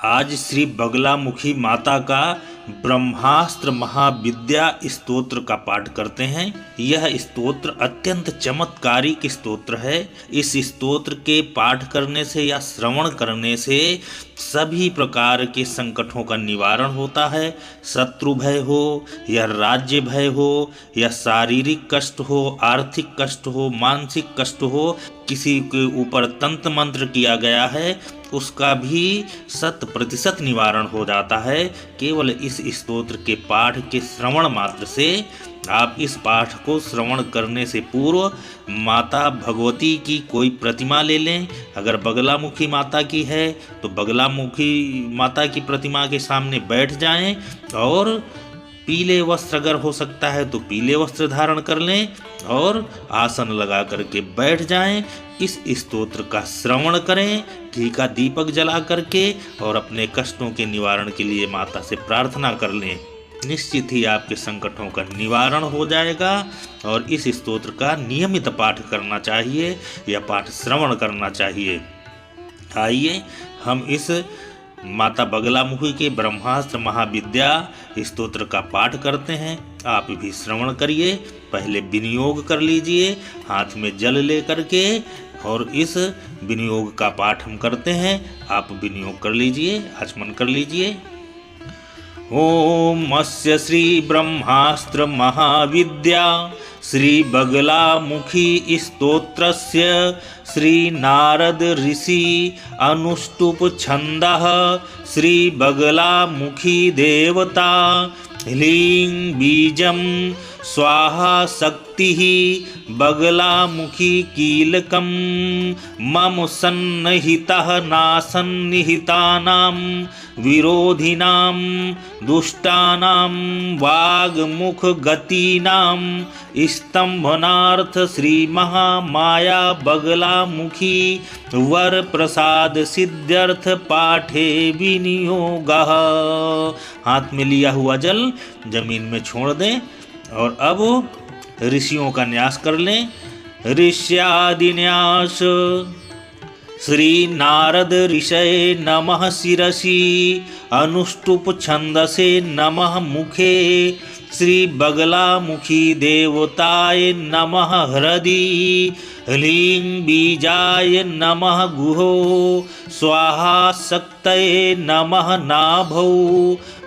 आज श्री बगलामुखी माता का ब्रह्मास्त्र महाविद्या स्तोत्र का पाठ करते हैं। यह स्तोत्र अत्यंत चमत्कारिक स्तोत्र है। इस स्तोत्र के पाठ करने से या श्रवण करने से सभी प्रकार के संकटों का निवारण होता है। शत्रु भय हो या राज्य भय हो या शारीरिक कष्ट हो, आर्थिक कष्ट हो, मानसिक कष्ट हो, किसी के ऊपर तंत्र मंत्र किया गया है उसका भी 100% निवारण हो जाता है। केवल इस स्तोत्र के पाठ के श्रवण मात्र से। आप इस पाठ को श्रवण करने से पूर्व माता भगवती की कोई प्रतिमा ले लें। अगर बगलामुखी माता की है तो बगलामुखी माता की प्रतिमा के सामने बैठ जाएं और पीले वस्त्र अगर हो सकता है तो पीले वस्त्र धारण कर लें और आसन लगा करके बैठ जाएं। इस स्तोत्र का श्रवण करें घी का दीपक जला करके और अपने कष्टों के निवारण के लिए माता से प्रार्थना कर लें। निश्चित ही आपके संकटों का निवारण हो जाएगा। और इस स्तोत्र का नियमित पाठ करना चाहिए या पाठ श्रवण करना चाहिए। आइए हम इस माता बगलामुखी के ब्रह्मास्त्र महाविद्या स्तोत्र का पाठ करते हैं। आप भी श्रवण करिए। पहले विनियोग कर लीजिए हाथ में जल ले करके और इस विनियोग का पाठ हम करते हैं। आप विनियोग कर लीजिए, आचमन कर लीजिए। ओम अस्य श्री ब्रह्मास्त्र महाविद्या श्री बगलामुखी स्तोत्रस्य श्री नारद ऋषि अनुष्टुप छंदः श्री बगलामुखी देवता ह्लीं बीजं स्वाहा शक्तिः बगलामुखी कीलकं मम सन्निहितः नासन्निहितानां विरोधिनां दुष्टानां वाग्मुख गतीनां स्तंभनार्थ श्री महामाया बगलामुखी वर प्रसाद सिद्ध्यर्थ पाठे विनियोगः। हाथ में लिया हुआ जल जमीन में छोड़ दें और अब ऋषियों का न्यास कर लें। ऋष्यादिन्यास। श्री नारद ऋषये नमः शिरसि अनुष्टुप छंदसे नमः मुखे श्री बगलामुखी देवताय नमः हृदि ह्लीं बीजाय नमः गुहो स्वाहा शक्तये नमः नाभौ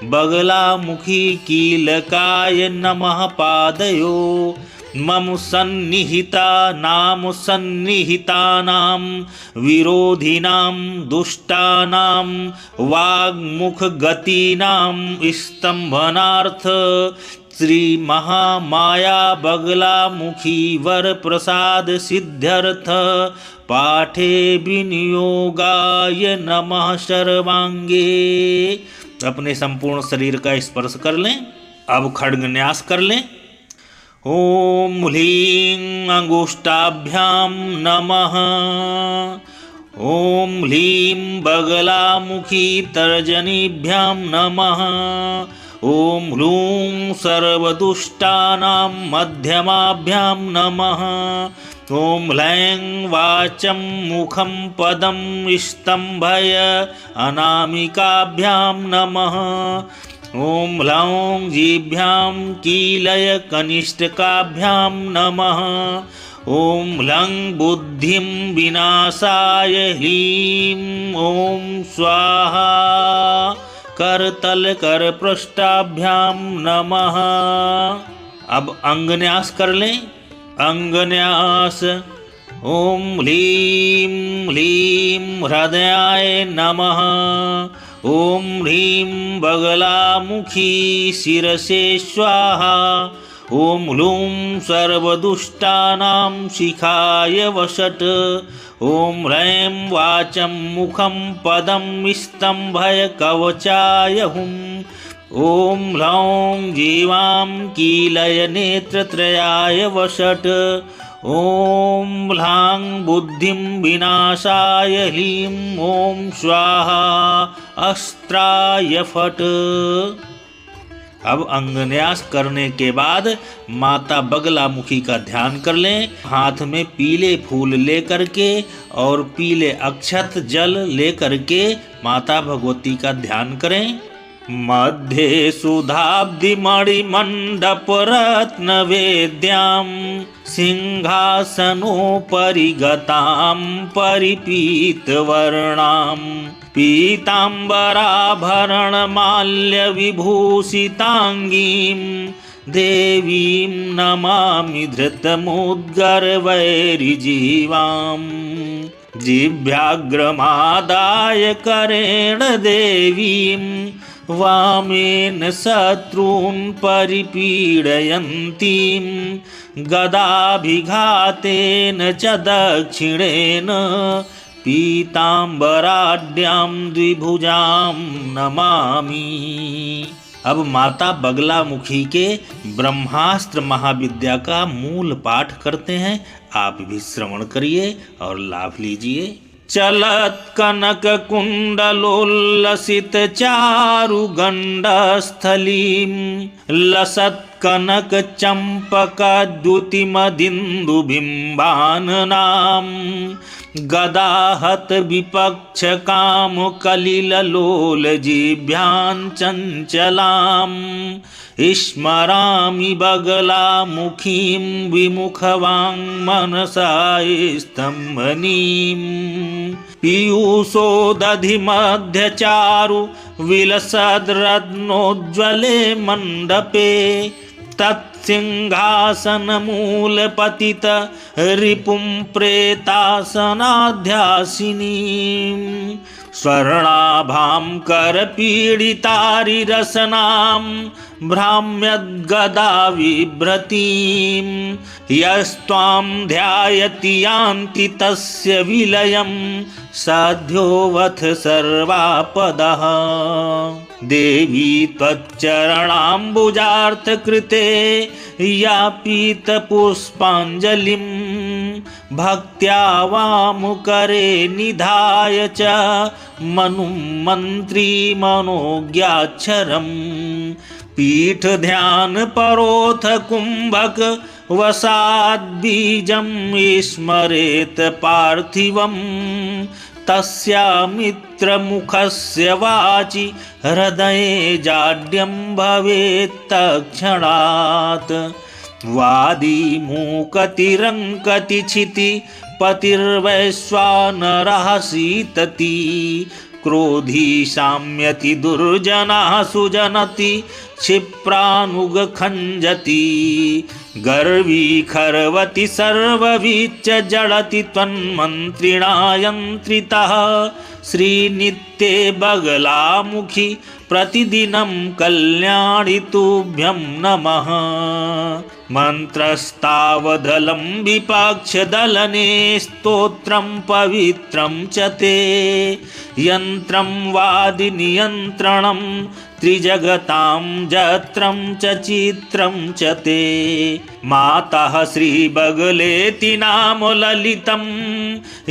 बगलामुखी कीलकाय नमः पादयो मम सन्निहिता नाम सन्निहितानां विरोधिनां दुष्टानां वाग्मुख गतीनां स्तंभनार्थ श्री महामाया बगलामुखी वर प्रसाद सिद्ध्यर्थ पाठे विनियोगाय नमः सर्वांगे। अपने संपूर्ण शरीर का स्पर्श कर लें। अब खड्ग न्यास कर लें। ओम ह्लीं अंगुष्ठाभ्यां नमः। ओम ह्लीं बगलामुखी तर्जनीभ्यां नमः। ओम ह्लूं सर्वदुष्टानां मध्यमाभ्यां नमः। ओम ह्लैं वाचं मुखं पदं स्तंभय अनामिकाभ्यां नमः। ओम ह्लौं जीभ्यां कीलय कनिष्ठकाभ्यां नमः। ओम ह्लं बुद्धिं विनाशाय ह्लीं ओम स्वाहा करतल कर पृष्ठाभ्यां नमः। अब अंगन्यास कर लें। अंगन्यास। ओम ह्लीं ह्लीं हृदयाय नमः। ओम ह्रीं बगलामुखी शिरसे स्वाहा। ओम ह्लूं सर्वदुष्टानां शिखाय वषट्। ओम ह्रैं वाचं मुखं पदं स्तंभय कवचाय हुम्। ओम ह्लौं जीवां कीलय नेत्रत्रयाय वषट्। ओम ह्लां बुद्धिं विनाशाय ह्लीं ओम स्वाहा अस्त्राय फट्। अब अंगन्यास करने के बाद माता बगलामुखी का ध्यान कर लें। हाथ में पीले फूल लेकर के और पीले अक्षत जल लेकर के माता भगवती का ध्यान करें। मध्ये सुधाब्धि मणिमण्डप रत्न वेद्यां सिंहासनोपरि गतां परिपीतवर्णां पीताम्बराभरणमाल्यविभूषिताङ्गीं देवीं नमामि धृतमुद्गरवैरिजीवाम् जिह्वाग्रमादाय करेण देवीं वामेन शत्रून् परिपीडयन्तीं गदाभिघातेन च दक्षिणेन पीताम्बराढ्यां द्विभुजां नमामि। अब माता बगलामुखी के ब्रह्मास्त्र महाविद्या का मूल पाठ करते हैं। आप भी श्रवण करिए और लाभ लीजिए। चलत कनक कुंडलोल्लसित चारु गंडस्थलीं लसत कनक चंपक द्युतिमदिन्दु बिंबाननां गदाहत विपक्ष काम कलिल लोल जिभ्यां चंचलां स्मरामि बगलामुखीं विमुखवां मनसा स्तम्भनीं पीयूषोदधि मध्य चारु विलसद्रत्नोज्ज्वले मण्डपे तत्सिंहासनमूलपतित रिपुं प्रेतासनाध्यासिनीं स्वर्णाभां करपीडितारिरसनां भ्राम्यद्गदा विभ्रतीं यस्त्वां ध्यायति यान्ति तस्य विलयं साध्योऽवथ सर्वापदः देवी त्वच्चरणाम्बुजार्थकृते यापितपुष्पाञ्जलिं भक्त्या वामुकरे निधाय च मनुं मन्त्री मनोज्ञाक्षरम् पीठ ध्यान परोथ कुंभक वसाद्बीजं स्मरेत पार्थिवं तस्यामित्रमुखस्य वाचि हृदये जाड्यं भवेत् तत्क्षणात् वादी मूकतिरङ्कति क्षिति पतिर्वैश्वानरः सीतति क्रोधी शाम्यति दुर्जनः सुजनति क्षिप्रानुग खञ्जति गर्वी खर्वति सर्ववीच्च जडति त्वन्मन्त्रिणा यन्त्रितः श्रीनित्ये बगलामुखि प्रतिदिनं कल्याणि तुभ्यं नमः मंत्रस्तावदलं विपक्षदलने स्तोत्रं पवित्रं च ते यन्त्रं वादिनियन्त्रणं त्रिजगतां जत्रं च चित्रं च ते मातः श्रीबगलेति नाम ललितं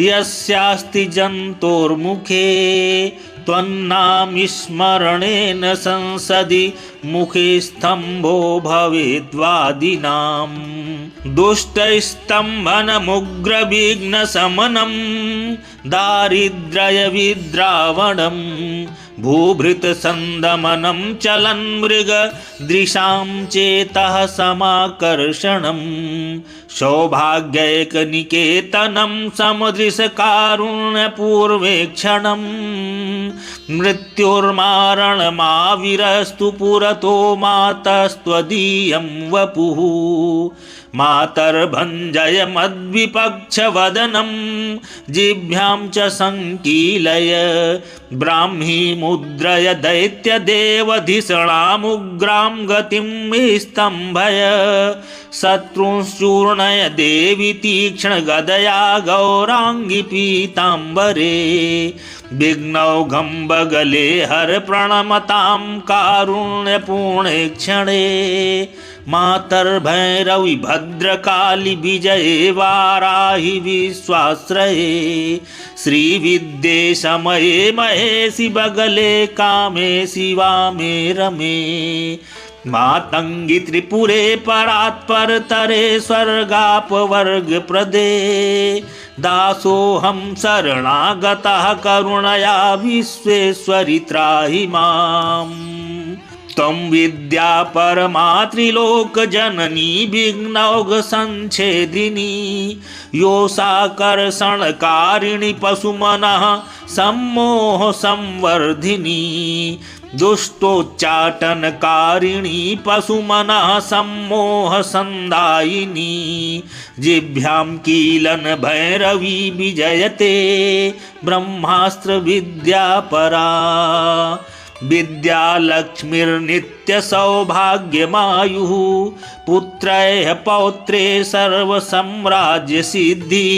यस्यास्ति जन्तोर्मुखे त्वन्नामस्मरणेन संसदि मुखे स्तम्भो भवेद्वादिनां दुष्टस्तम्भनमुग्रविघ्नशमनं दारिद्र्यविद्रावणं भूभृतसन्दमनं चलन्मृगदृशां चेतः समाकर्षणं सौभाग्यैकनिकेतनं समदृशकारुण्यपूर्वेक्षणं मृत्युर्मारणमाविरस्तु पुरतो मातस्त्वदीयं वपुः मातर्भञ्जय मद्विपक्षवदनं जिह्वां च संकीलय ब्राह्मी मुद्रय दैत्यदेवधिषणामुग्रां गतिं स्तम्भय शत्रुंश्चूर्णय देवि तीक्ष्णगदया गौराङ्गी पीताम्बरे विघ्नौघं बगले हर प्रणमतां कारुण्यपूर्णे क्षणे मातर्भैरवि भद्रकाली विजये वाराहि विश्वाश्रये श्रीविद्ये समये महेशि बगले कामे शिवामे रमे मातंगी त्रिपुरे परात्परतरे स्वर्गापवर्गप्रदे दासोऽहं शरणागतः करुणया विश्वेश्वरि त्राहि माम्। त्वं विद्या परमा त्रिलोकजननी विघ्नौघसञ्छेदिनी योषाकर्षणकारिणि पशुमनः सम्मोह संवर्धिनी दुष्टोच्चाटनकारिणी पशुमनः सम्मोह संदायिनी जिह्वां कीलन भैरवी विजयते ब्रह्मास्त्र विद्या परा विद्यालक्ष्मीर्नित्य सौभाग्यमायुः पुत्रैः पौत्रे सर्वसम्राज्य सिद्धि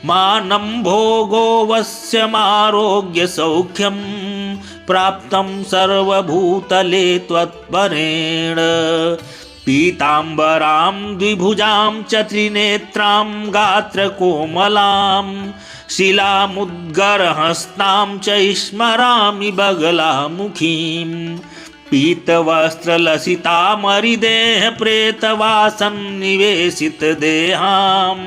मानं भोगो वश्यमारोग्य सौख्यं प्राप्तं सर्वभूतले त्वत्परेण। पीताम्बरां द्विभुजां च त्रिनेत्रां गात्रकोमलां शिलामुद्गरहस्तां च स्मरामि बगलामुखीं पीतवस्त्रलसितामरिदेह प्रेतवासन्निवेशितदेहां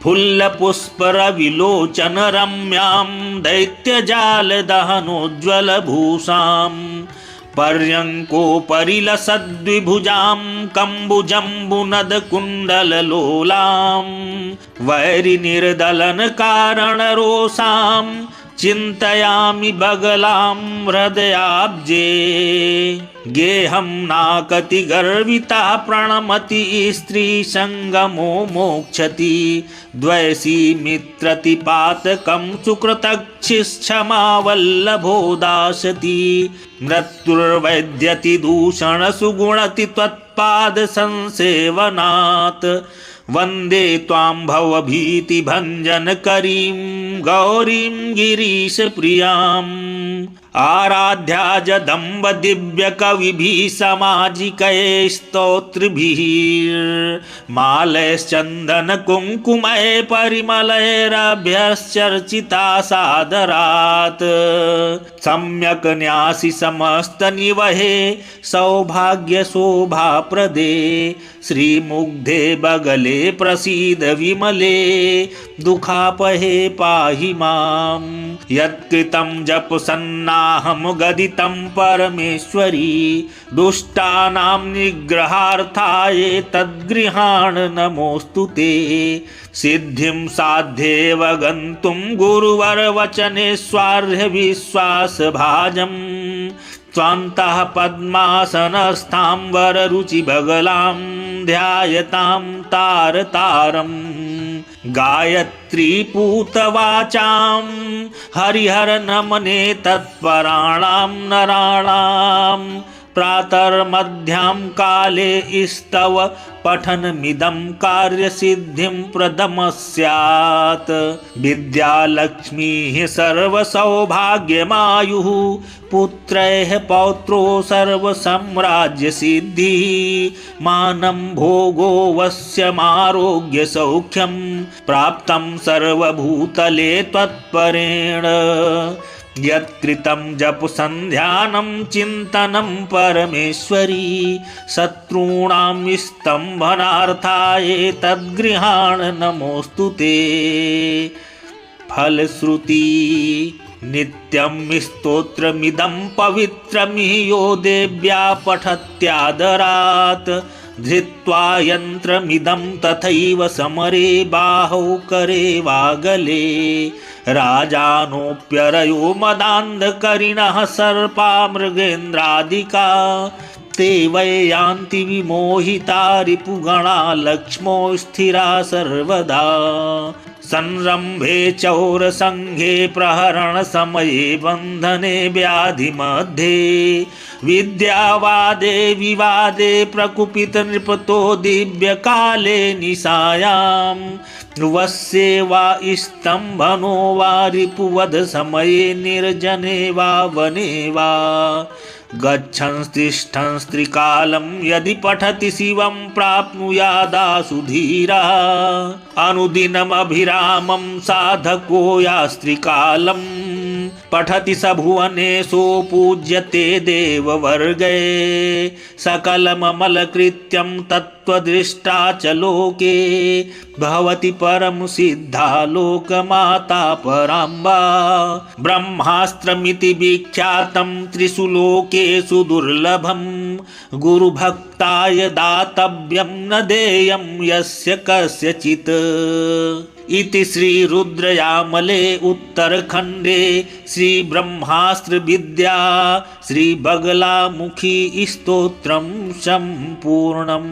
फुल्लपुष्परविलोचन रम्यां दैत्यजालदहनोज्ज्वलभूषां पर्यङ्कोपरिलसद्विभुजां कम्बुजम्बुनदकुण्डललोलां वैरिनिर्दलनकारणरोषां चिन्तयामि बगलां हृदयाब्जे। गेहं नाकति गर्विता प्रणमति स्त्री संगमो मोक्षति द्वैषी मित्रतिपातकं सुकृतक्षिक्षमा वल्लभो दास्यति मृत्युर्वैद्यति दूषण सुगुणति त्वत्पाद संसेवनात् वन्दे त्वां भवभीतिभञ्जनकरीं गौरीं गिरीशप्रियाम् आराध्या जदम्ब दिव्यकविभिः सामाजिकैः स्तोत्रभिः मालैश्चन्दनकुङ्कुमैः परिमलैरभ्यश्चर्चिता सादरात् सम्यक् न्यासि समस्तनिवहे सौभाग्यशोभाप्रदे श्रीमुग्धे बगले प्रसीद विमले दुःखापहे पाहि माम् यत्कृतं जपसन्नाहं गदितं परमेश्वरी दुष्टानां निग्रहार्थाय तद्गृहाण नमोऽस्तु ते सिद्धिं साध्येव गन्तुं गुरुवरवचने स्वार्ह विश्वासभाजम् स्वान्तः पद्मासनस्थां वररुचिबगलां ध्यायतां तारतारम् गायत्री पूतवाचां हरिहर नमने तत्पराणां नराणां प्रातर्मध्यां काले स्तव पठनमिदं कार्यसिद्धिं प्रदमः स्यात् विद्यालक्ष्मीः सर्वसौभाग्यमायुः पुत्रैः पौत्रो सर्वसम्राज्यसिद्धिः मानं भोगो वश्यमारोग्यसौख्यं प्राप्तं सर्वभूतले त्वत्परेण यत्कृतं जपसन्ध्यानं चिन्तनं परमेश्वरी शत्रूणां स्तम्भनार्थाय तद्गृहाण नमोऽस्तु ते फलश्रुति नित्यं स्तोत्रमिदं पवित्रं यो देव्या पठत्यादरात् धृत्वा यन्त्रमिदं तथैव समरे बाहौ करे वा गले राजानोऽप्यरयो मदान्धकरिणः सर्पा मृगेन्द्रादिका ते वै यान्ति विमोहिता रिपुगणा लक्ष्मो स्थिरा सर्वदा संरम्भे चौरसङ्घे प्रहरण समये बन्धने व्याधि मध्ये विद्यावादे विवादे प्रकुपित नृपतो दिव्यकाले निशायां वस्ये वा स्तम्भनो वा रिपुवध समये निर्जने वा वने वा गच्छन्स्तिष्ठन्स्त्रिकालं यदि पठति शिवं प्राप्नुयादासु धीरः अनुदिनमभिरामं साधको यास्त्रिकालं पठति स भुवनेषु पूज्यते देववर्गे सकलममलकृत्यं तत्त्वदृष्टा च लोके भवति परम सिद्धा लोकमाता पराम्बा ब्रह्मास्त्रमिति विख्यातं त्रिषु लोकेषु दुर्लभं गुरुभक्ताय दातव्यं न देयं यस्य कस्यचित् इति श्री रुद्रयामले उत्तरखंडे श्री ब्रह्मास्त्र विद्या श्री बगलामुखी स्तोत्रम संपूर्णम्।